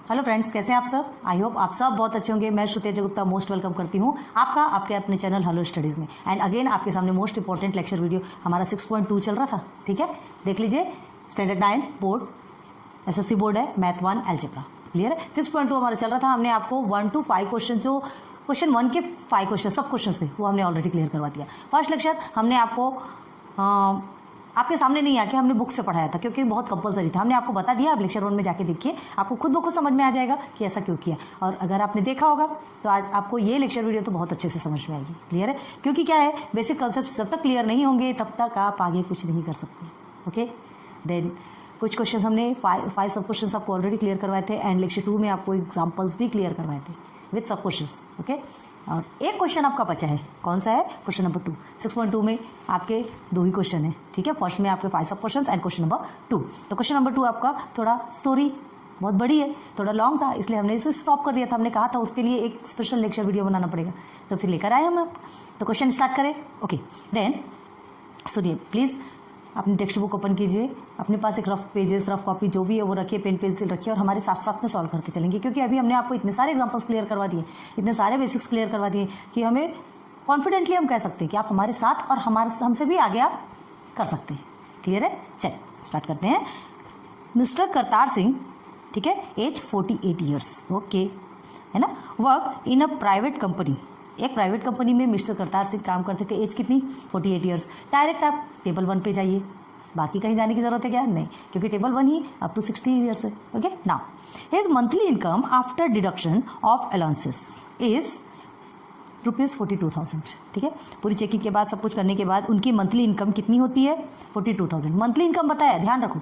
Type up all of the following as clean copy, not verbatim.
Hello friends, कैसे हैं आप सब। आई होप आप सब बहुत अच्छे होंगे। मैं श्रुति गुप्ता मोस्ट वेलकम करती हूँ आपका आपके अपने चैनल हेलो स्टडीज़ में। एंड अगेन आपके सामने मोस्ट इंपॉर्टेंट लेक्चर वीडियो हमारा 6.2 चल रहा था। ठीक है, देख लीजिए। स्टैंडर्ड 9 बोर्ड SSC बोर्ड है, मैथ 1 अलजेब्रा। क्लियर है। 6.2 हमारा चल रहा था। हमने आपको 1 to 5 क्वेश्चन, जो क्वेश्चन 1 के 5 क्वेश्चन सब क्वेश्चन थे वो हमने ऑलरेडी क्लियर करवा दिया। फर्स्ट लेक्चर हमने आपको आपके सामने नहीं आके हमने बुक से पढ़ाया था, क्योंकि बहुत कंपलसरी था। हमने आपको बता दिया, आप लेक्चर 1 में जाके देखिए, आपको खुद ब खुद समझ में आ जाएगा कि ऐसा क्यों किया। और अगर आपने देखा होगा तो आज आपको ये लेक्चर वीडियो तो बहुत अच्छे से समझ में आएगी। क्लियर है, क्योंकि क्या है, बेसिक कॉन्सेप्ट जब तक क्लियर नहीं होंगे तब तक आप आगे कुछ नहीं कर सकते। ओके, देन कुछ क्वेश्चन हमने 5 सब क्वेश्चन आपको ऑलरेडी क्लियर करवाए थे। एंड लेक्चर 2 में आपको एग्जाम्पल्स भी क्लियर करवाए थे विद सब क्वेश्चंस। ओके, और एक क्वेश्चन आपका बचा है। कौन सा है? Question number 2। 6.2 में आपके 2 ही क्वेश्चन है। ठीक है, फर्स्ट में आपके 5 सब क्वेश्चन एंड क्वेश्चन नंबर 2। तो क्वेश्चन नंबर 2 आपका थोड़ा स्टोरी बहुत बड़ी है, थोड़ा लॉन्ग था, इसलिए हमने इसे स्टॉप कर दिया था। हमने कहा था उसके लिए एक स्पेशल लेक्चर वीडियो बनाना पड़ेगा, तो फिर लेकर आए हम। तो क्वेश्चन स्टार्ट करें। ओके, देन सुनिए प्लीज़। अपनी टेक्स्ट बुक ओपन कीजिए, अपने पास एक रफ पेजेस, रफ कॉपी जो भी है वो रखिए, पेन पेंसिल रखिए, और हमारे साथ साथ में सॉल्व करते चलेंगे। क्योंकि अभी हमने आपको इतने सारे एग्जांपल्स क्लियर करवा दिए, इतने सारे बेसिक्स क्लियर करवा दिए कि हमें कॉन्फिडेंटली हम कह सकते हैं कि आप हमारे साथ और हमसे भी आगे आप कर सकते हैं। क्लियर है, चलिए स्टार्ट करते हैं। मिस्टर करतार सिंह, ठीक है, एज 48 ईयर्स। ओके, है ना। Work in a private company, एक प्राइवेट कंपनी में मिस्टर करतार सिंह काम करते थे। एज कितनी? 48 ईयर्स। डायरेक्ट आप टेबल 1 पे जाइए, बाकी कहीं जाने की जरूरत है क्या? नहीं, क्योंकि टेबल 1 ही अप टू 60 ईयर्स है। Okay, now his monthly income after deduction of allowances is ₹42,000। ठीक है, पूरी चेकिंग के बाद, सब कुछ करने के बाद उनकी मंथली इनकम कितनी होती है? 42,000। मंथली इनकम बताया, ध्यान रखो,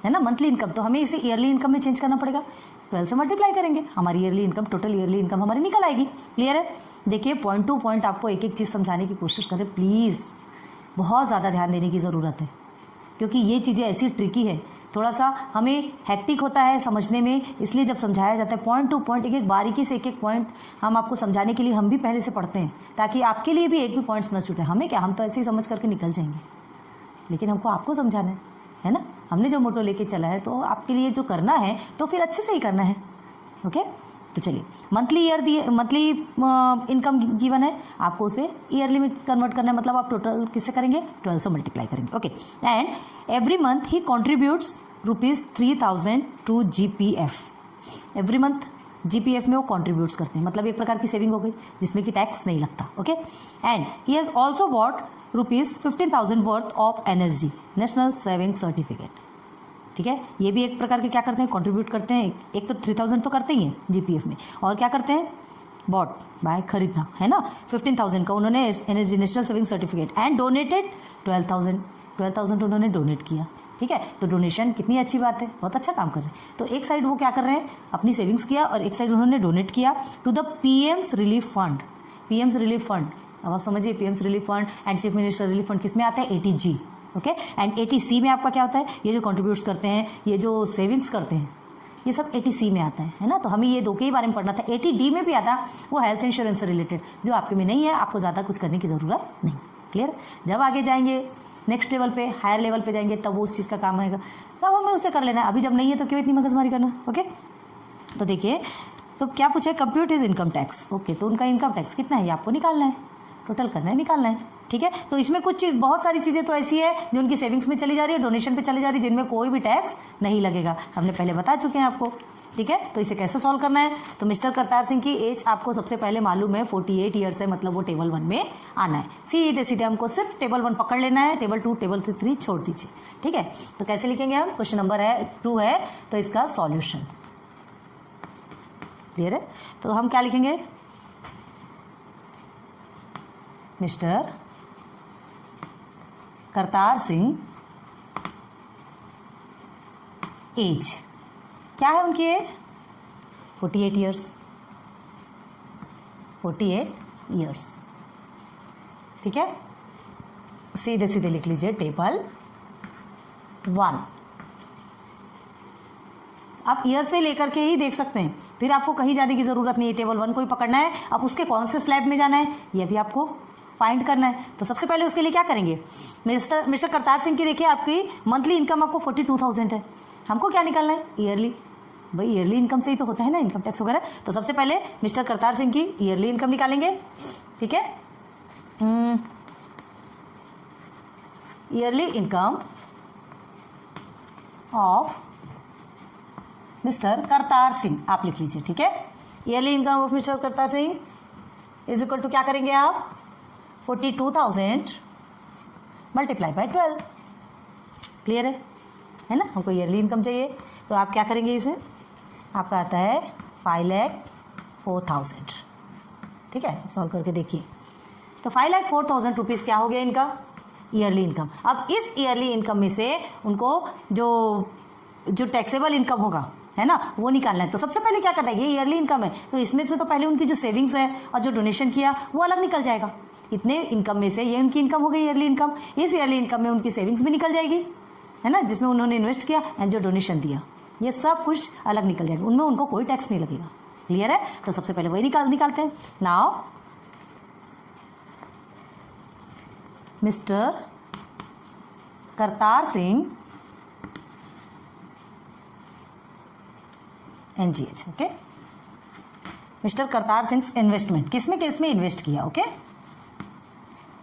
है ना। मंथली इनकम तो हमें इसे ईयरली इनकम में चेंज करना पड़ेगा। 12 से मल्टीप्लाई करेंगे, हमारी yearly income, total yearly income हमारी निकल आएगी। क्लियर है। देखिए, पॉइंट टू पॉइंट आपको एक एक चीज़ समझाने की कोशिश करें प्लीज़। बहुत ज़्यादा ध्यान देने की ज़रूरत है, क्योंकि ये चीज़ें ऐसी ट्रिकी है, थोड़ा सा हमें हैक्टिक होता है समझने में, इसलिए जब समझाया जाता है पॉइंट टू पॉइंट, एक एक बारीकी से एक एक पॉइंट हम आपको समझाने के लिए हम भी पहले से पढ़ते हैं, ताकि आपके लिए भी एक भी पॉइंट्स न छूटे। हमें क्या, हम तो ऐसे ही समझ करके निकल जाएंगे, लेकिन हमको आपको समझाना है ना। हमने जो मोटो लेके चला है, तो आपके लिए जो करना है तो फिर अच्छे से ही करना है। ओके, तो चलिए, मंथली इनकम गिवन है, आपको उसे ईयरली में कन्वर्ट करना है। मतलब आप टोटल किससे करेंगे? 12 से मल्टीप्लाई करेंगे। ओके, एंड एवरी मंथ ही contributes ₹3,000 to GPF। Every month GPF में वो कॉन्ट्रीब्यूट्स करते हैं, मतलब एक प्रकार की सेविंग हो गई जिसमें कि टैक्स नहीं लगता। Okay, and he has also bought ₹15,000 worth of NSG, national saving certificate. ठीक है, ये भी एक प्रकार के क्या करते हैं? कंट्रीब्यूट करते हैं। एक तो 3,000 तो करते ही हैं GPF में, और क्या करते हैं? बॉट बाय, खरीदना, है ना। 15,000 का उन्होंने NSG, national saving certificate, and donated 12,000 उन्होंने डोनेट किया। ठीक है, तो डोनेशन कितनी अच्छी बात है, बहुत अच्छा काम कर रहे हैं। तो एक साइड वो क्या कर रहे हैं, अपनी सेविंग्स किया, और एक साइड उन्होंने डोनेट किया to the PM's relief fund. PM's relief fund, अब आप समझिए, PM's relief fund and chief minister relief fund किस में आता है? 80G। ओके, एंड 80C में आपका क्या होता है? ये जो कॉन्ट्रीब्यूट्स करते हैं, ये जो सेविंग्स करते हैं, ये सब 80C में आता है ना। तो हमें ये 2 के ही बारे में पढ़ना था। 80D में भी आता, वो हेल्थ इंश्योरेंस से रिलेटेड, जो आपके में नहीं है, आपको ज़्यादा कुछ करने की ज़रूरत नहीं। क्लियर। जब आगे जाएंगे नेक्स्ट लेवल पे, हायर लेवल पे जाएंगे, तब वो उस चीज़ का काम आएगा, तब हमें उसे कर लेना है। अभी जब नहीं है तो क्यों इतनी मगजमारी करना। ओके, तो देखिए, तो क्या पूछा है? Compute is income tax. Okay, तो उनका इनकम टैक्स कितना है ये आपको निकालना है, टोटल करना है, निकालना है। ठीक है, तो इसमें कुछ चीज़, बहुत सारी चीज़ें तो ऐसी है जो उनकी सेविंग्स में चली जा रही है, डोनेशन पे चली जा रही है, जिनमें कोई भी टैक्स नहीं लगेगा। हमने पहले बता चुके हैं आपको। ठीक है, तो इसे कैसे सॉल्व करना है? तो मिस्टर करतार सिंह की एज आपको सबसे पहले मालूम है 48 ईयर्स है, मतलब वो टेबल 1 में आना है। सीधे सीधे हमको सिर्फ टेबल 1 पकड़ लेना है, टेबल 2, टेबल 3 छोड़ दीजिए। ठीक है, तो कैसे लिखेंगे हम? क्वेश्चन नंबर 2 है, तो इसका सॉल्यूशन। क्लियर है, तो हम क्या लिखेंगे? मिस्टर करतार सिंह एज, क्या है उनकी एज? 48 ईयर्स। 48 ईयर्स। ठीक है, सीधे सीधे लिख लीजिए टेबल 1। आप ईयर से लेकर के ही देख सकते हैं, फिर आपको कहीं जाने की ज़रूरत नहीं है। टेबल 1 को ही पकड़ना है। अब उसके कौन से स्लैब में जाना है ये भी आपको फाइंड करना है। तो सबसे पहले उसके लिए क्या करेंगे? मिस्टर करतार सिंह की देखिए, आपकी मंथली इनकम आपको 42,000 है, हमको क्या निकालना है? ईयरली। भाई ईयरली इनकम से ही तो होता है ना इनकम टैक्स वगैरह। तो सबसे पहले मिस्टर करतार सिंह की ईयरली इनकम निकालेंगे, ठीक है। Yearly income of mister Kartar Singh आप लिख लीजिए, ठीक है। Yearly income of mister Kartar Singh is equal to क्या करेंगे आप, 42,000 मल्टीप्लाई बाय 12। क्लियर है ना, हमको ईयरली इनकम चाहिए तो आप क्या करेंगे, इसे आपका आता है 5,04,000, ठीक है। सॉल्व करके देखिए तो 5,04,000 रुपीज़ क्या हो गया इनका ईयरली इनकम। अब इस ईयरली इनकम में से उनको जो टैक्सेबल इनकम होगा है ना वो निकालना है। तो सबसे पहले क्या करना है, ये ईयरली इनकम है तो इसमें से तो पहले उनकी जो सेविंग्स है और जो डोनेशन किया वो अलग निकल जाएगा। इतने इनकम में से ये उनकी इनकम हो गई ईयरली इनकम, इस ईयरली इनकम में उनकी सेविंग्स भी निकल जाएगी है ना, जिसमें उन्होंने इन्वेस्ट किया एंड जो डोनेशन दिया ये सब कुछ अलग निकल जाएगा, उनमें उनको कोई टैक्स नहीं लगेगा। क्लियर है, तो सबसे पहले वही निकालते हैं। Now mister Kartar Singh NGH, okay. Mister Kartar Singh investment किसमें इन्वेस्ट किया, okay.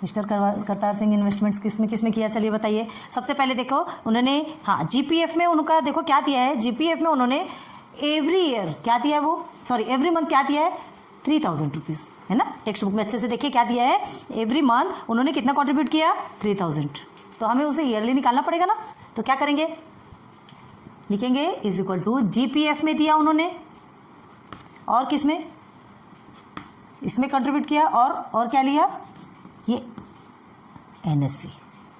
Mister Kartar Singh investments किसमें किया, चलिए बताइए। सबसे पहले देखो उन्होंने हाँ GPF में उनका देखो क्या दिया है, GPF में उन्होंने एवरी ईयर क्या दिया है, वो सॉरी एवरी मंथ क्या दिया है, 3,000 रुपीज़ है ना। टेक्स्ट बुक में अच्छे से देखिए क्या दिया है, एवरी मंथ उन्होंने कितना कॉन्ट्रीब्यूट किया, 3,000। तो हमें उसे ईयरली निकालना पड़ेगा ना, तो क्या करेंगे, लिखेंगे इज इक्वल टू GPF में दिया उन्होंने और किसमें, इसमें कंट्रीब्यूट किया और क्या लिया, ये NSC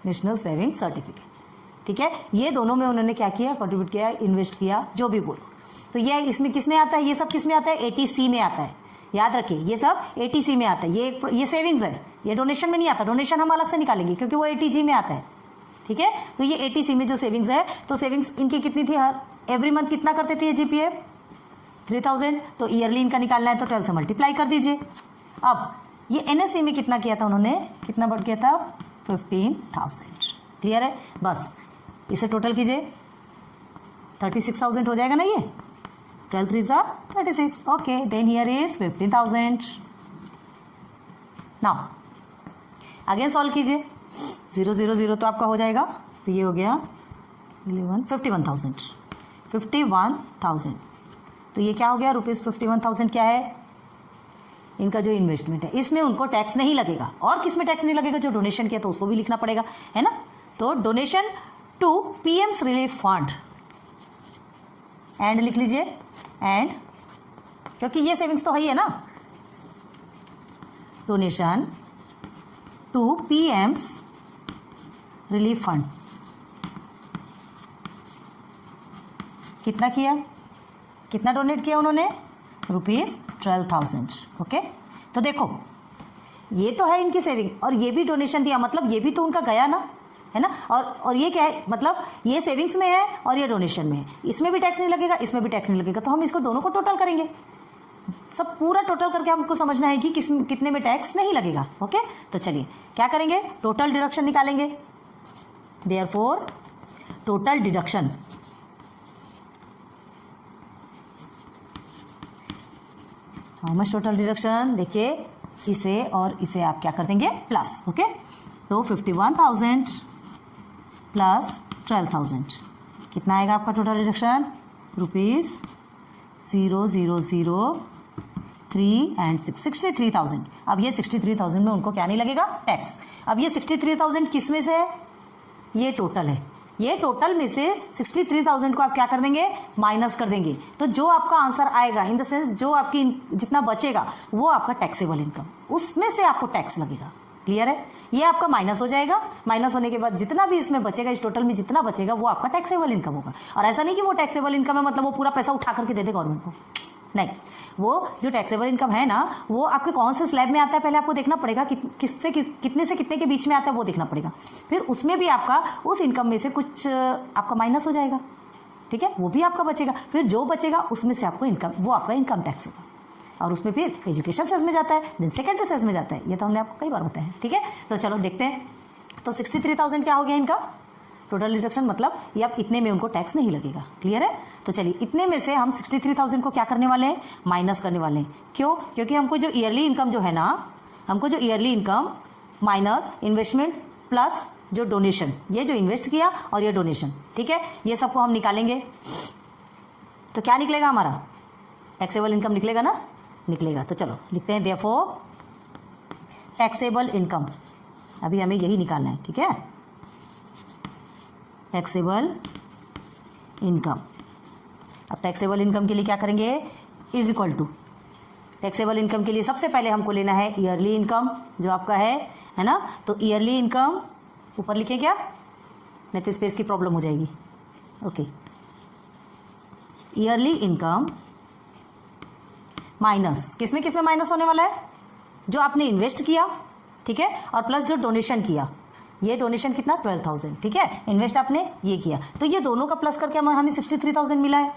नेशनल सेविंग सर्टिफिकेट, ठीक है। ये दोनों में उन्होंने क्या किया, कंट्रीब्यूट किया, इन्वेस्ट किया, जो भी बोलो। तो ये इसमें किस में आता है, ये सब किस में आता है, 80C में आता है। याद रखिए ये सब 80C में आता है, ये सेविंग्स है, ये डोनेशन में नहीं आता। डोनेशन हम अलग से निकालेंगे क्योंकि वो 80G में आता है, ठीक है। तो ये 80C में जो सेविंग्स है, तो सेविंग्स इनकी कितनी थी, हर एवरी मंथ कितना करते थे GPF, 3,000। तो ईयरली इनका निकालना है तो 12 से मल्टीप्लाई कर दीजिए। अब ये NSC में कितना किया था उन्होंने, कितना बढ़ गया था, 15,000। क्लियर है, बस इसे टोटल कीजिए, 36,000 हो जाएगा ना ये, 12 3 सा 36, okay. Then here is 15,000। Now again solve कीजिए, 0 0 0 तो आपका हो जाएगा, तो ये हो गया 51,000। तो ये क्या हो गया, रुपीज़ 51,000 क्या है, इनका जो इन्वेस्टमेंट है, इसमें उनको टैक्स नहीं लगेगा। और किस में टैक्स नहीं लगेगा, जो डोनेशन किया तो उसको भी लिखना पड़ेगा है ना। तो donation to PM's relief fund and लिख लीजिए, एंड क्योंकि ये सेविंग्स तो है ही है ना, donation to PM's relief fund कितना किया, कितना डोनेट किया उन्होंने, रुपीज़ 12,000, ओके। तो देखो ये तो है इनकी सेविंग और ये भी डोनेशन दिया, मतलब ये भी तो उनका गया ना, है ना। और ये क्या है, मतलब ये सेविंग्स में है और ये डोनेशन में है, इसमें भी टैक्स नहीं लगेगा, इसमें भी टैक्स नहीं लगेगा। तो हम इसको दोनों को टोटल करेंगे, सब पूरा टोटल करके हमको समझना है कि कितने में टैक्स नहीं लगेगा, ओके। तो चलिए क्या करेंगे, टोटल डिडक्शन निकालेंगे। Therefore total deduction, how much total deduction, देखिए इसे और इसे आप क्या कर देंगे, प्लस, ओके। तो 51,000 प्लस 12,000 कितना आएगा आपका टोटल डिडक्शन, रुपीज़ 0,003 एंड 63,000। अब ये 63,000 में उनको क्या नहीं लगेगा, टैक्स। अब ये 63,000 किस में से है, ये टोटल है, ये टोटल में से 63,000 को आप क्या कर देंगे, माइनस कर देंगे। तो जो आपका आंसर आएगा, इन द सेंस जो आपकी जितना बचेगा वो आपका टैक्सेबल इनकम, उसमें से आपको टैक्स लगेगा। क्लियर है, ये आपका माइनस हो जाएगा, माइनस होने के बाद जितना भी इसमें बचेगा, इस टोटल में जितना बचेगा वो आपका टैक्सेबल इनकम होगा। और ऐसा नहीं कि वो टैक्सेबल इनकम है मतलब वो पूरा पैसा उठा करके दे दे गवर्नमेंट को, नहीं। वो जो टैक्सेबल इनकम है ना, वो आपके कौन से स्लैब में आता है पहले आपको देखना पड़ेगा, कितने से कितने के बीच में आता है वो देखना पड़ेगा। फिर उसमें भी आपका उस इनकम में से कुछ आपका माइनस हो जाएगा, ठीक है, वो भी आपका बचेगा। फिर जो बचेगा उसमें से आपको इनकम, वो आपका इनकम टैक्स होगा। और उसमें फिर एजुकेशन सेस में जाता है, देन सेकेंडरी सेस में जाता है, ये तो हमने आपको कई बार बताया है, ठीक है। तो चलो देखते हैं। तो 63,000 क्या हो गया इनका, टोटल डिडक्शन मतलब ये अब इतने में उनको टैक्स नहीं लगेगा। क्लियर है? तो चलिए इतने में से हम 63,000 को क्या करने वाले हैं, माइनस करने वाले हैं। क्यों? क्योंकि हमको जो ईयरली इनकम जो है ना, हमको जो yearly income minus investment plus जो डोनेशन, ये जो इन्वेस्ट किया और ये डोनेशन, ठीक है, ये सबको हम निकालेंगे तो क्या निकलेगा हमारा, टैक्सेबल इनकम निकलेगा ना, निकलेगा। तो चलो लिखते हैं देयरफॉर टैक्सेबल इनकम, अभी हमें यही निकालना है, ठीक है, टैक्सेबल इनकम। अब टैक्सेबल इनकम के लिए क्या करेंगे, is equal to, taxable income के लिए सबसे पहले हमको लेना है ईयरली इनकम जो आपका है ना, तो ईयरली इनकम ऊपर लिखें क्या, नहीं तो स्पेस की प्रॉब्लम हो जाएगी। ओके, ईयरली इनकम माइनस किसमें किसमें माइनस होने वाला है, जो आपने इन्वेस्ट किया, ठीक है, और प्लस जो डोनेशन किया, ये डोनेशन कितना 12,000, ठीक है, इन्वेस्ट आपने ये किया, तो ये दोनों का प्लस करके हमें 63,000 मिला है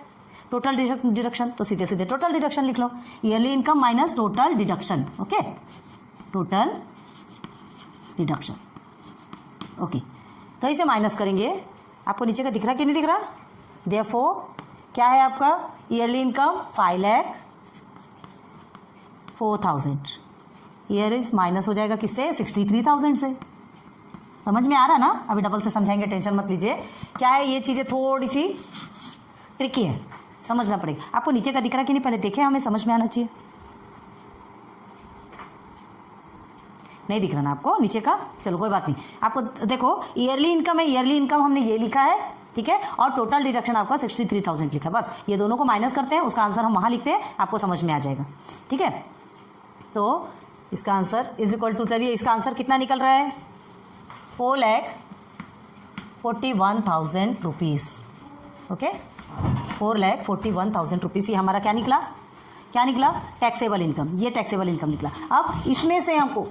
टोटल डिडक्शन। तो सीधे सीधे टोटल डिडक्शन लिख लो, yearly income minus total deduction. Okay, total deduction. Okay, तो इसे माइनस करेंगे, आपको नीचे का दिख रहा कि नहीं दिख रहा, देयरफॉर क्या है आपका yearly income 5,04,000, year is minus हो जाएगा किससे, 63,000 से। समझ में आ रहा ना, अभी डबल से समझाएंगे, टेंशन मत लीजिए। क्या है, ये चीज़ें थोड़ी सी ट्रिकी है, समझना पड़ेगा। आपको नीचे का दिख रहा कि नहीं, पहले देखें, हमें समझ में आना चाहिए। नहीं दिख रहा ना आपको नीचे का, चलो कोई बात नहीं। आपको देखो ईयरली इनकम है, ईयरली इनकम हमने ये लिखा है, ठीक है, और टोटल डिडक्शन आपका 63,000 लिखा है, बस ये दोनों को माइनस करते हैं, उसका आंसर हम वहाँ लिखते हैं, आपको समझ में आ जाएगा, ठीक है। तो इसका आंसर इज इक्वल टू, चलिए इसका आंसर कितना निकल रहा है, 4,41,000 रुपीज़। ओके, 4,41,000 रुपीज़, ये हमारा क्या निकला, क्या निकला, टैक्सेबल इनकम, ये टैक्सेबल इनकम निकला। अब इसमें से हमको,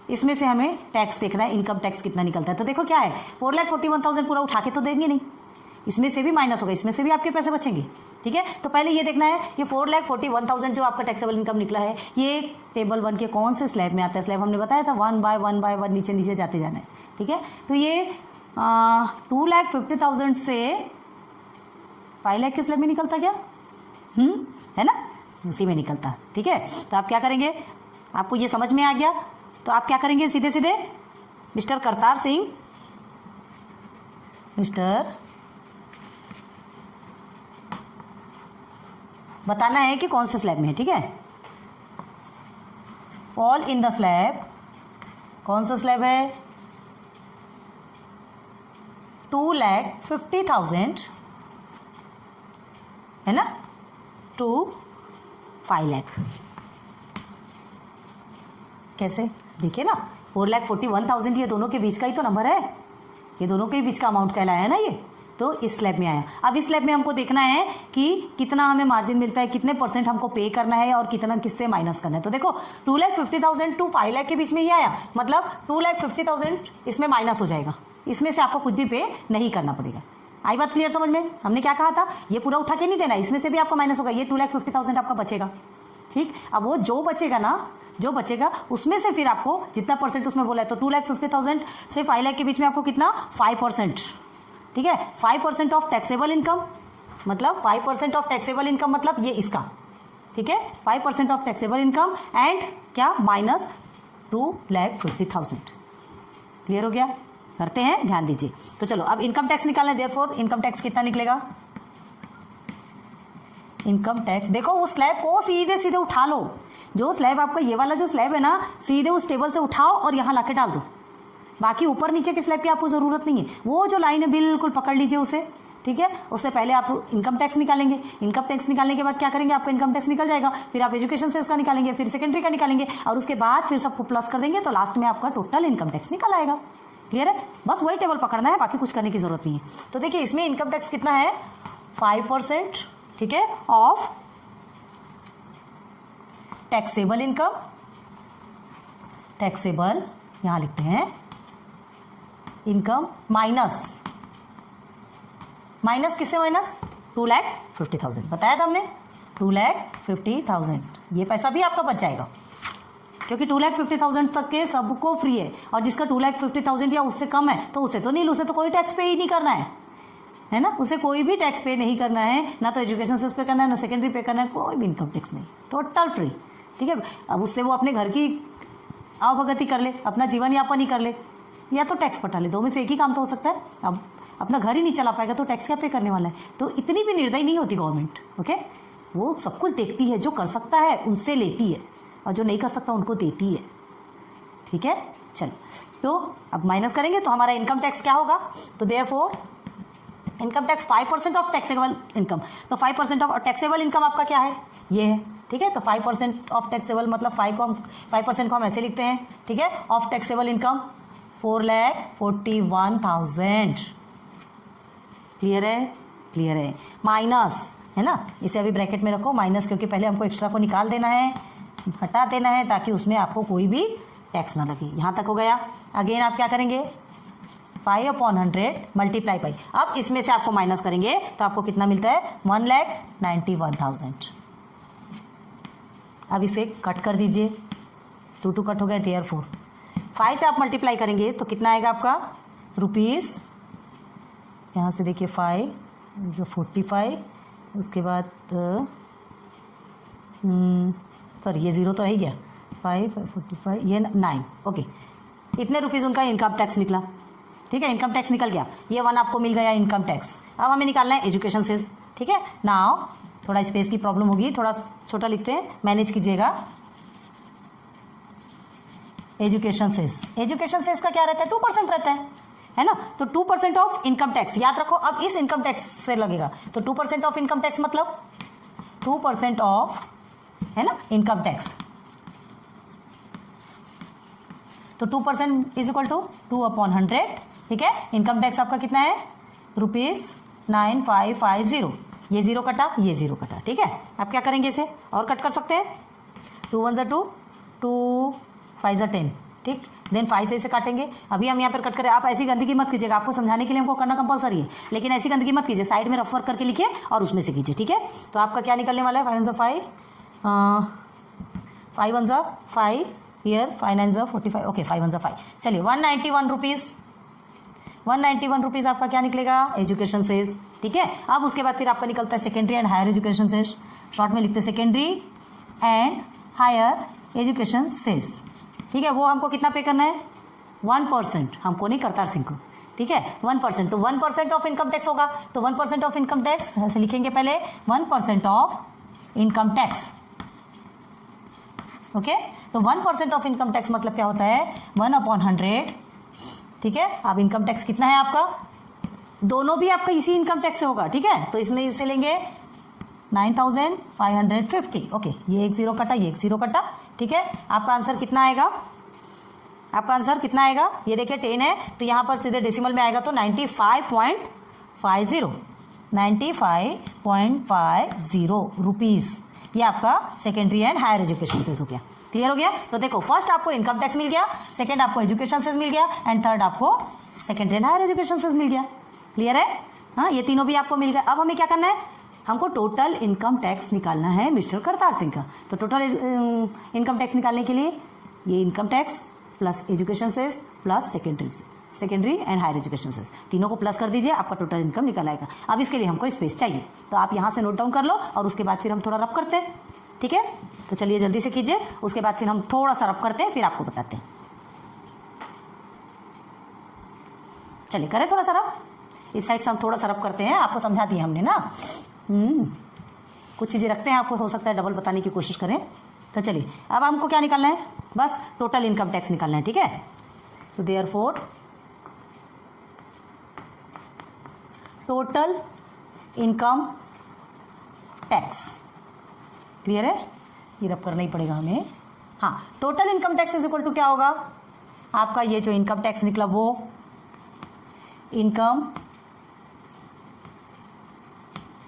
इसमें से हमें टैक्स देखना है, इनकम टैक्स कितना निकलता है। तो देखो क्या है, 4,41,000 पूरा उठा के तो देंगे नहीं, इसमें से भी माइनस होगा, इसमें से भी आपके पैसे बचेंगे, ठीक है। तो पहले ये देखना है, ये 4,41,000 जो आपका टैक्सेबल इनकम निकला है, ये टेबल 1 के कौन से स्लैब में आता है, स्लैब हमने बताया था 1 बाय 1 नीचे नीचे जाते जाना है, ठीक है। तो ये 2,50,000 से 5 लाख के स्लैब में निकलता क्या, है ना, उसी में निकलता, ठीक है। तो आप क्या करेंगे, आपको ये समझ में आ गया, तो आप क्या करेंगे, सीधे सीधे मिस्टर करतार सिंह, मिस्टर बताना है कि कौन से स्लैब में है, ठीक है, फॉल इन द स्लैब, कौन सा स्लैब है, 2,50,000 है ना, टू 5 लाख। कैसे, देखिए ना, 4,41,000 ये दोनों के बीच का ही तो नंबर है, ये दोनों के बीच का अमाउंट कहलाया है ना ये, तो इस स्लैब में आया। अब इस स्लैब में हमको देखना है कि कितना हमें मार्जिन मिलता है, कितने % हमको पे करना है और कितना किससे माइनस करना है। तो देखो 2,50,000 टू 5 लाख के बीच में ये आया, मतलब 2,50,000 इसमें माइनस हो जाएगा, इसमें से आपको कुछ भी पे नहीं करना पड़ेगा। आई बात क्लियर समझ में, हमने क्या कहा था, ये पूरा उठा के नहीं देना, इसमें से भी आपका माइनस होगा, ये 2,50,000 आपका बचेगा, ठीक। अब वो जो बचेगा ना, जो बचेगा उसमें से फिर आपको जितना % उसमें बोला है, तो 2,50,000 से 5 लाख के बीच में आपको कितना 5%, ठीक है, 5% ऑफ टैक्सेबल इनकम, मतलब 5% ऑफ टैक्सेबल इनकम मतलब ये इसका, ठीक है, 5% ऑफ टैक्सेबल इनकम एंड क्या माइनस 2,50,000। क्लियर हो गया, करते हैं, ध्यान दीजिए। तो चलो अब इनकम टैक्स निकालना है, देयरफॉर इनकम टैक्स कितना निकलेगा, इनकम टैक्स देखो उस स्लैब को सीधे सीधे उठा लो, जो स्लैब आपका ये वाला जो स्लैब है ना, सीधे उस टेबल से उठाओ और यहाँ लाके डाल दो, बाकी ऊपर नीचे के स्लैब की आपको ज़रूरत नहीं है, वो जो लाइन है बिल्कुल पकड़ लीजिए उसे, ठीक है। उससे पहले आप इनकम टैक्स निकालेंगे, इनकम टैक्स निकालने के बाद क्या करेंगे, आपका इनकम टैक्स निकल जाएगा, फिर आप एजुकेशन से इसका निकालेंगे, फिर सेकेंडरी का निकालेंगे, और उसके बाद फिर सबको प्लस कर देंगे, तो लास्ट में आपका टोटल इनकम टैक्स निकल आएगा। क्लियर है, बस वही टेबल पकड़ना है, बाकी कुछ करने की जरूरत नहीं है। तो देखिए इसमें इनकम टैक्स कितना है, 5%, ठीक है, ऑफ टैक्सेबल इनकम, टैक्सेबल यहां लिखते हैं इनकम माइनस, माइनस किससे माइनस, 2,50,000 बताया था हमने, 2,50,000, ये पैसा भी आपका बच जाएगा, क्योंकि 2,50,000 तक के सबको फ्री है, और जिसका 2,50,000 या उससे कम है तो उसे तो नहीं, उसे तो कोई टैक्स पे ही नहीं करना है ना, उसे कोई भी टैक्स पे नहीं करना है, ना तो एजुकेशन सेस पे करना है, ना सेकेंडरी पे करना है, कोई भी इनकम टैक्स नहीं, टोटल फ्री। ठीक है, अब उससे वो अपने घर की आवभगति कर ले, अपना जीवन यापन ही कर ले, या तो टैक्स पटा ले, दो में से एक ही काम तो हो सकता है। अब अपना घर ही नहीं चला पाएगा तो टैक्स क्या पे करने वाला है। तो इतनी भी निर्दयी नहीं होती गवर्नमेंट। ओके, वो सब कुछ देखती है, जो कर सकता है उनसे लेती है और जो नहीं कर सकता उनको देती है। ठीक है, चलो तो अब माइनस करेंगे तो हमारा इनकम टैक्स क्या होगा, तो therefore income tax 5% of taxable income. तो 5% ऑफ टैक्सेबल इनकम आपका क्या है, ये है। ठीक है, तो 5% ऑफ टैक्सेबल मतलब 5% को हम ऐसे लिखते हैं। ठीक है, ऑफ टैक्सेबल इनकम 4,41,000। क्लियर है, क्लियर है। माइनस है ना, इसे अभी ब्रैकेट में रखो माइनस, क्योंकि पहले हमको एक्स्ट्रा को निकाल देना है, हटा देना है, ताकि उसमें आपको कोई भी टैक्स ना लगे। यहाँ तक हो गया। अगेन आप क्या करेंगे, 5/100 मल्टीप्लाई बाई, अब इसमें से आपको माइनस करेंगे तो आपको कितना मिलता है, 1,91,000। अब इसे कट कर दीजिए, 2 कट हो गए, देयरफॉर 5 से आप मल्टीप्लाई करेंगे तो कितना आएगा आपका, रुपीज़, यहाँ से देखिए 5 45, उसके बाद सॉरी ये 0 तो रह गया, 5 45 ये 9। ओके, इतने रुपीज़ उनका इनकम टैक्स निकला। ठीक है, इनकम टैक्स निकल गया, ये 1 आपको मिल गया इनकम टैक्स। अब हमें निकालना है एजुकेशन सेस। ठीक है, नाउ थोड़ा स्पेस की प्रॉब्लम होगी, थोड़ा छोटा लिखते हैं, मैनेज कीजिएगा। एजुकेशन सेस, एजुकेशन सेस का क्या रहता है, 2% रहता है ना, तो 2% ऑफ इनकम टैक्स याद रखो। अब इस इनकम टैक्स से लगेगा, तो 2% ऑफ इनकम टैक्स मतलब 2% ऑफ, है ना, इनकम टैक्स। तो 2% इज इक्वल टू 2/100। ठीक है, इनकम टैक्स आपका कितना है, ₹9550। ये 0 कटा, ये 0 कटा। ठीक है, आप क्या करेंगे, इसे और कट कर सकते हैं, 2 1 2, 2 5 10। ठीक, देन 5 से इसे काटेंगे। अभी हम यहाँ पर कट करें, आप ऐसी गंदगी मत कीजिएगा, आपको समझाने के लिए हमको करना कंपलसरी है, लेकिन ऐसी गंदगी मत कीजिए, साइड में रफ वर्क करके लिखिए और उसमें से कीजिए। ठीक है, तो आपका क्या निकलने वाला है, 5 1 5, 5 1 5, ईयर 5 9 45। ओके, 5 1 5, चलिए 191 रुपीज़, 191 रुपीज़ आपका क्या निकलेगा, एजुकेशन सेस। ठीक है, अब उसके बाद फिर आपका निकलता है secondary and higher education cess, short में लिखते हैं secondary and higher education cess. ठीक है, वो हमको कितना पे करना है, 1%, हमको नहीं, करतार सिंह को। ठीक है, 1%, तो 1% ऑफ इनकम टैक्स होगा, तो 1% ऑफ इनकम टैक्स ऐसे लिखेंगे पहले, 1% ऑफ इनकम टैक्स। ओके, तो 1% ऑफ इनकम टैक्स मतलब क्या होता है, 1/100। ठीक है, अब इनकम टैक्स कितना है आपका, दोनों भी आपका इसी इनकम टैक्स से होगा। ठीक है, तो इसमें इससे लेंगे 9,550। ओके, ये एक 0 कटा, ये एक 0 कटा। ठीक है, आपका आंसर कितना आएगा, आपका आंसर कितना आएगा, ये देखिए 10 है, तो यहाँ पर सीधे डेसिमल में आएगा, तो 95.50, 95.50 रुपीज़। ये आपका secondary and higher education cess हो गया। क्लियर हो गया, तो देखो फर्स्ट आपको इनकम टैक्स मिल गया, सेकंड आपको एजुकेशन सेस मिल गया, एंड थर्ड आपको secondary and higher education cess मिल गया। क्लियर है, हाँ, ये तीनों भी आपको मिल गया। अब हमें क्या करना है, हमको टोटल इनकम टैक्स निकालना है मिस्टर करतार सिंह का। तो टोटल इनकम टैक्स निकालने के लिए ये income tax plus education cess plus secondary and higher education cess, तीनों को प्लस कर दीजिए, आपका टोटल इनकम निकल आएगा। अब इसके लिए हमको स्पेस चाहिए, तो आप यहाँ से नोट डाउन कर लो और उसके बाद फिर हम थोड़ा रब करते हैं। ठीक है, तो चलिए जल्दी से कीजिए, उसके बाद फिर हम थोड़ा सा रब करते हैं, फिर आपको बताते हैं। चलिए करें थोड़ा सा रब, इस साइड से हम थोड़ा सा रब करते हैं, आपको समझा दिया हमने ना। कुछ चीज़ें रखते हैं, आपको हो सकता है डबल बताने की कोशिश करें। तो चलिए अब हमको क्या निकालना है, बस टोटल इनकम टैक्स निकालना है। ठीक है, तो therefore total income tax. Clear है, ये रब करना ही पड़ेगा हमें। हाँ, total income tax is equal to क्या होगा, आपका ये जो इनकम टैक्स निकला वो इनकम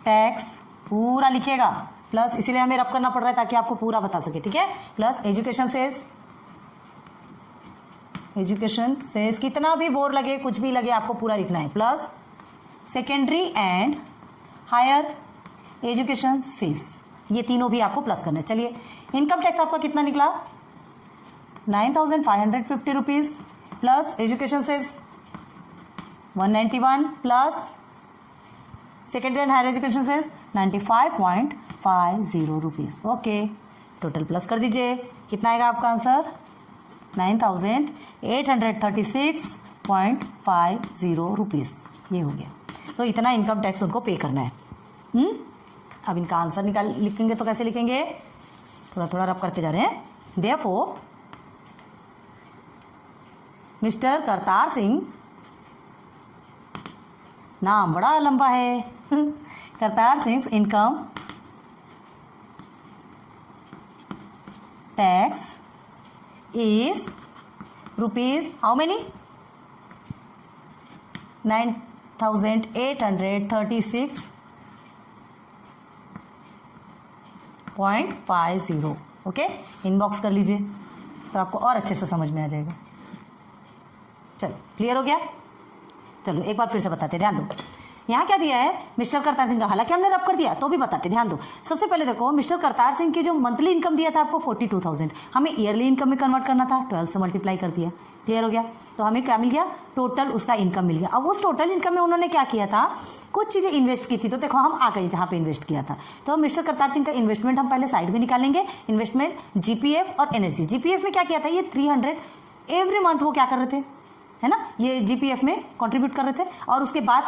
टैक्स पूरा लिखिएगा, प्लस इसीलिए हमें रब करना पड़ रहा है ताकि आपको पूरा बता सके। ठीक है, प्लस एजुकेशन सेस कितना भी बोर लगे, कुछ भी लगे, आपको पूरा लिखना है, plus secondary and higher education cess, ये तीनों भी आपको प्लस करना है। चलिए इनकम टैक्स आपका कितना निकला, 9,550 rupees plus education cess 191 plus secondary and higher education cess 95.50 rupees. Okay, total plus कर दीजिए, कितना आएगा आपका आंसर? 9,836.50 रुपीज़। ये हो गया। तो इतना इनकम टैक्स उनको पे करना है। अब इनका आंसर लिखेंगे तो कैसे लिखेंगे? थोड़ा थोड़ा रब करते जा रहे हैं। देयरफॉर मिस्टर करतार सिंह, नाम बड़ा लंबा है Kartar Singh income tax is rupees how many? 9,836.50। Okay, inbox कर लीजिए तो आपको और अच्छे से समझ में आ जाएगा। चलो, क्लियर हो गया? चलो एक बार फिर से बताते, ध्यान दो। यहाँ क्या दिया है? मिस्टर करतार सिंह का, हालांकि हमने रब कर दिया तो भी बताते, ध्यान दो। सबसे पहले देखो, मिस्टर करतार सिंह की जो मंथली इनकम दिया था आपको 42,000, हमें ईयरली इनकम में कन्वर्ट करना था, 12 से मल्टीप्लाई कर दिया। क्लियर हो गया? तो हमें क्या मिल गया? टोटल उसका इनकम मिल गया। अब उस टोटल इनकम में उन्होंने क्या किया था? कुछ चीज़ें इन्वेस्ट की थी। तो देखो हम आ गए जहाँ पे इन्वेस्ट किया था। तो मिस्टर करतार सिंह का इन्वेस्टमेंट हम पहले साइड में निकालेंगे। इन्वेस्टमेंट जीपीएफ और एनएसजी। जीपीएफ में क्या किया था? ये 300 एवरी मंथ वो क्या कर रहे थे, है ना, ये जीपीएफ में कॉन्ट्रीब्यूट कर रहे थे। और उसके बाद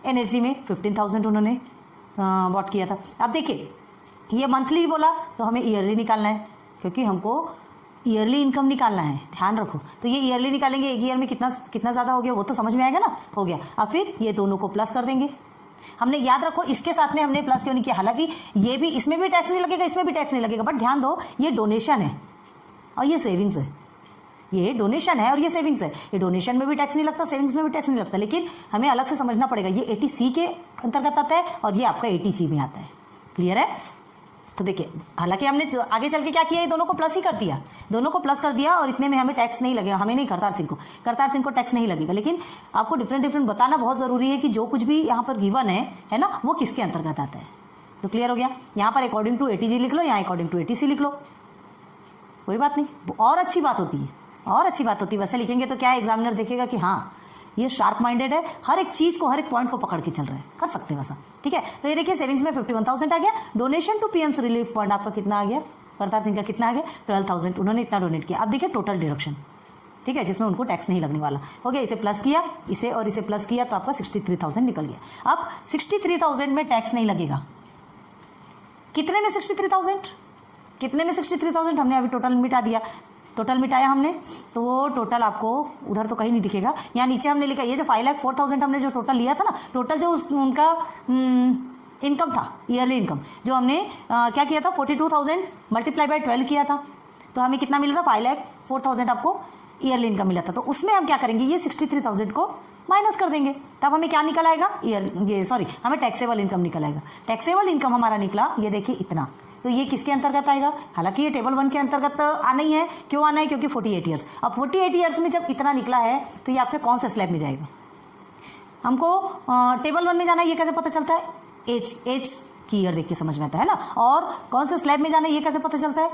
एनएसजी में 15,000 उन्होंने वॉट किया था। अब देखिए, ये मंथली बोला तो हमें ईयरली निकालना है, क्योंकि हमको ईयरली इनकम निकालना है, ध्यान रखो। तो ये ईयरली निकालेंगे, एक ईयर में कितना ज़्यादा हो गया वो तो समझ में आएगा ना, हो गया। अब फिर ये दोनों को प्लस कर देंगे। हमने याद रखो, इसके साथ में हमने प्लस क्यों नहीं किया? हालांकि ये भी, इसमें भी टैक्स नहीं लगेगा, इसमें भी टैक्स नहीं लगेगा, बट ध्यान दो, ये डोनेशन है और ये सेविंग्स है। ये डोनेशन है और ये सेविंग्स है। ये डोनेशन में भी टैक्स नहीं लगता, सेविंग्स में भी टैक्स नहीं लगता, लेकिन हमें अलग से समझना पड़ेगा। ये 80C के अंतर्गत आता है और ये आपका 80G में आता है। क्लियर है? तो देखिए, हालांकि हमने आगे चल के क्या किया, ये दोनों को प्लस ही कर दिया, दोनों को प्लस कर दिया और इतने में हमें टैक्स नहीं लगेगा। हमें नहीं, करतार सिंह को टैक्स नहीं लगेगा। लेकिन आपको डिफरेंट बताना बहुत ज़रूरी है कि जो कुछ भी यहाँ पर गिवन है ना, वो किसके अंतर्गत आता है। तो क्लियर हो गया? यहाँ पर अकॉर्डिंग टू 80G लिख लो, यहाँ अकॉर्डिंग टू 80C लिख लो, कोई बात नहीं, और अच्छी बात होती है, और अच्छी बात होती है। वैसे लिखेंगे तो क्या है, एग्जामिनर देखेगा कि हाँ ये शार्प माइंडेड है, हर एक चीज़ को, हर एक पॉइंट को पकड़ के चल रहे हैं, कर सकते हैं वैसा। ठीक है, तो ये देखिए, सेविंग्स में 51,000 आ गया। Donation to PM's relief fund आपका कितना आ गया? करतार सिंह का कितना आ गया? 12,000, उन्होंने इतना डोनेट किया। अब देखिए टोटल डिडक्शन, ठीक है, जिसमें उनको टैक्स नहीं लगने वाला हो गया। इसे प्लस किया, इसे और इसे प्लस किया, तो आपका 63,000 निकल गया। अब 63,000 में टैक्स नहीं लगेगा। कितने में 63,000? कितने में 63,000? हमने अभी टोटल मिटा दिया, टोटल मिटाया हमने, तो वो टोटल आपको उधर तो कहीं नहीं दिखेगा। यहाँ नीचे हमने लिखा, ये जो 5,04,000 हमने जो टोटल लिया था ना, टोटल जो उनका इनकम था, ईयरली इनकम, जो हमने क्या किया था, 42,000 मल्टीप्लाई बाय 12 किया था, तो हमें कितना मिला था? 5,04,000 आपको ईयरली इनकम मिला था। तो उसमें हम क्या करेंगे, ये 63,000 को माइनस कर देंगे, तब हमें क्या निकल आएगा? हमें टैक्सेबल इनकम निकल आएगा। टैक्सेबल इनकम हमारा निकला, ये देखिए इतना। तो ये किसके अंतर्गत आएगा? हालांकि ये टेबल 1 के अंतर्गत आना ही है। क्यों आना है? क्योंकि 48 ईयर्स। अब 48 ईयर्स में जब इतना निकला है तो ये आपके कौन से स्लैब में जाएगा? हमको टेबल 1 में जाना है, ये कैसे पता चलता है? एज की ईयर देख के समझ में आता है ना। और कौन से स्लैब में जाना है ये कैसे पता चलता है?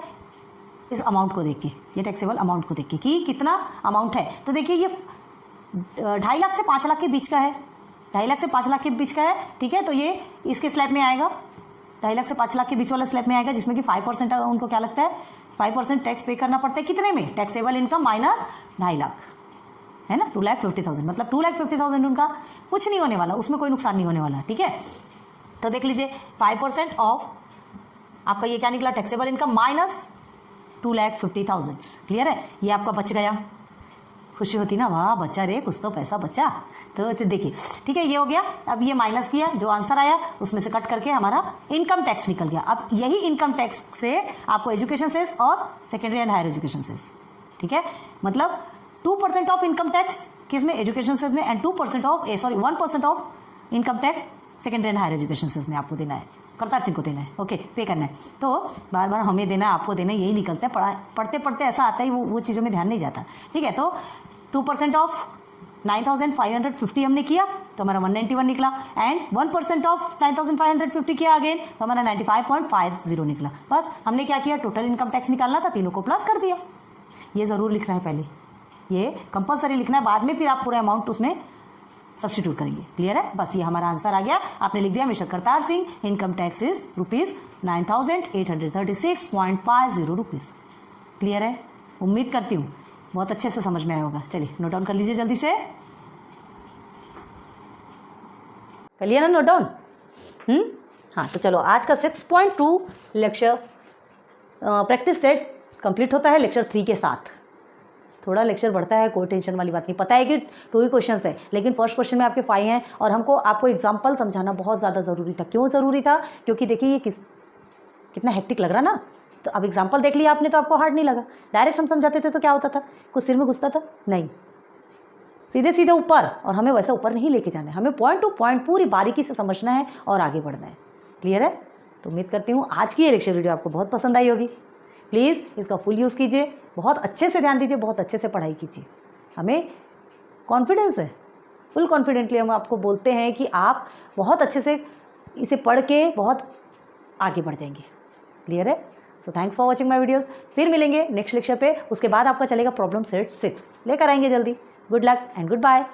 इस अमाउंट को देख के, ये टैक्सेबल अमाउंट को देख के कि कितना अमाउंट है। तो देखिए ये 2.5 लाख से 5 लाख के बीच का है, 2.5 लाख से 5 लाख के बीच का है। ठीक है, तो ये इसके स्लैब में आएगा, 2.5 लाख से 5 लाख के बीच वाला स्लैब में आएगा, जिसमें कि 5% उनको क्या लगता है? 5% टैक्स पे करना पड़ता है। कितने में? टैक्सेबल इनकम माइनस 2.5 लाख, है ना, 2,50,000। मतलब 2,50,000 उनका कुछ नहीं होने वाला, उसमें कोई नुकसान नहीं होने वाला। ठीक है, तो देख लीजिए 5% ऑफ आपका ये क्या निकला? Taxable income minus 2,50,000। क्लियर है? ये आपका बच गया। खुशी होती ना, वाह बच्चा रे, कुछ तो पैसा बचा। तो देखिए, ठीक है, ये हो गया। अब ये माइनस किया, जो आंसर आया उसमें से कट करके हमारा इनकम टैक्स निकल गया। अब यही इनकम टैक्स से आपको एजुकेशन सेस और secondary and higher education cess, ठीक है, मतलब 2% ऑफ इनकम टैक्स किसमें? एजुकेशन सेस में, and 1% of income tax secondary and higher education cess में आपको देना है, करतार सिंह को देना है। ओके, पे करना है। तो बार बार हमें देना है, आपको देना है, यही निकलता है। पढ़ते पढ़ते ऐसा आता है, वो चीज़ों में ध्यान नहीं जाता। ठीक है, तो 2% ऑफ 9,550 हमने किया तो हमारा 191 निकला, एंड 1% ऑफ 9,550 किया अगेन तो हमारा 95.50 निकला। बस हमने क्या किया? टोटल इनकम टैक्स निकालना था, तीनों को प्लस कर दिया। ये ज़रूर लिखना है पहले, ये कंपलसरी लिखना है, बाद में फिर आप पूरा अमाउंट उसमें सब्स्टिट्यूट करेंगे। क्लियर है? बस ये हमारा आंसर आ गया। आपने लिख दिया mister Kartar Singh, income tax is ₹9,836.50 rupees. Clear है? उम्मीद करती हूँ बहुत अच्छे से समझ में आया होगा। चलिए नोट डाउन कर लीजिए जल्दी से, कर लिया ना नोट डाउन? हाँ, तो चलो आज का 6.2 लेक्चर प्रैक्टिस सेट कंप्लीट होता है लेक्चर 3 के साथ। थोड़ा लेक्चर बढ़ता है, कोई टेंशन वाली बात नहीं। पता है कि 2 ही क्वेश्चंस है, लेकिन फर्स्ट क्वेश्चन में आपके 5 हैं और हमको आपको एग्जाम्पल समझाना बहुत ज़्यादा ज़रूरी था। क्यों ज़रूरी था? क्योंकि देखिए ये कितना हेक्टिक लग रहा ना, तो अब एग्जाम्पल देख लिया आपने तो आपको हार्ड नहीं लगा। डायरेक्ट हम समझाते थे तो क्या होता था, कुछ सिर में घुसता था? नहीं, सीधे सीधे ऊपर, और हमें वैसा ऊपर नहीं लेके जाना है, हमें पॉइंट टू पॉइंट पूरी बारीकी से समझना है और आगे बढ़ना है। क्लियर है? तो उम्मीद करती हूँ आज की ये लेक्चर वीडियो आपको बहुत पसंद आई होगी। प्लीज़ इसका फुल यूज़ कीजिए, बहुत अच्छे से ध्यान दीजिए, बहुत अच्छे से पढ़ाई कीजिए। हमें कॉन्फिडेंस है, फुल कॉन्फिडेंटली हम आपको बोलते हैं कि आप बहुत अच्छे से इसे पढ़ के बहुत आगे बढ़ जाएंगे। क्लियर है? So thanks for watching my videos. फिर मिलेंगे नेक्स्ट लेक्चर पे, उसके बाद आपका चलेगा प्रॉब्लम सेट 6 लेकर आएंगे जल्दी। Good luck and good bye.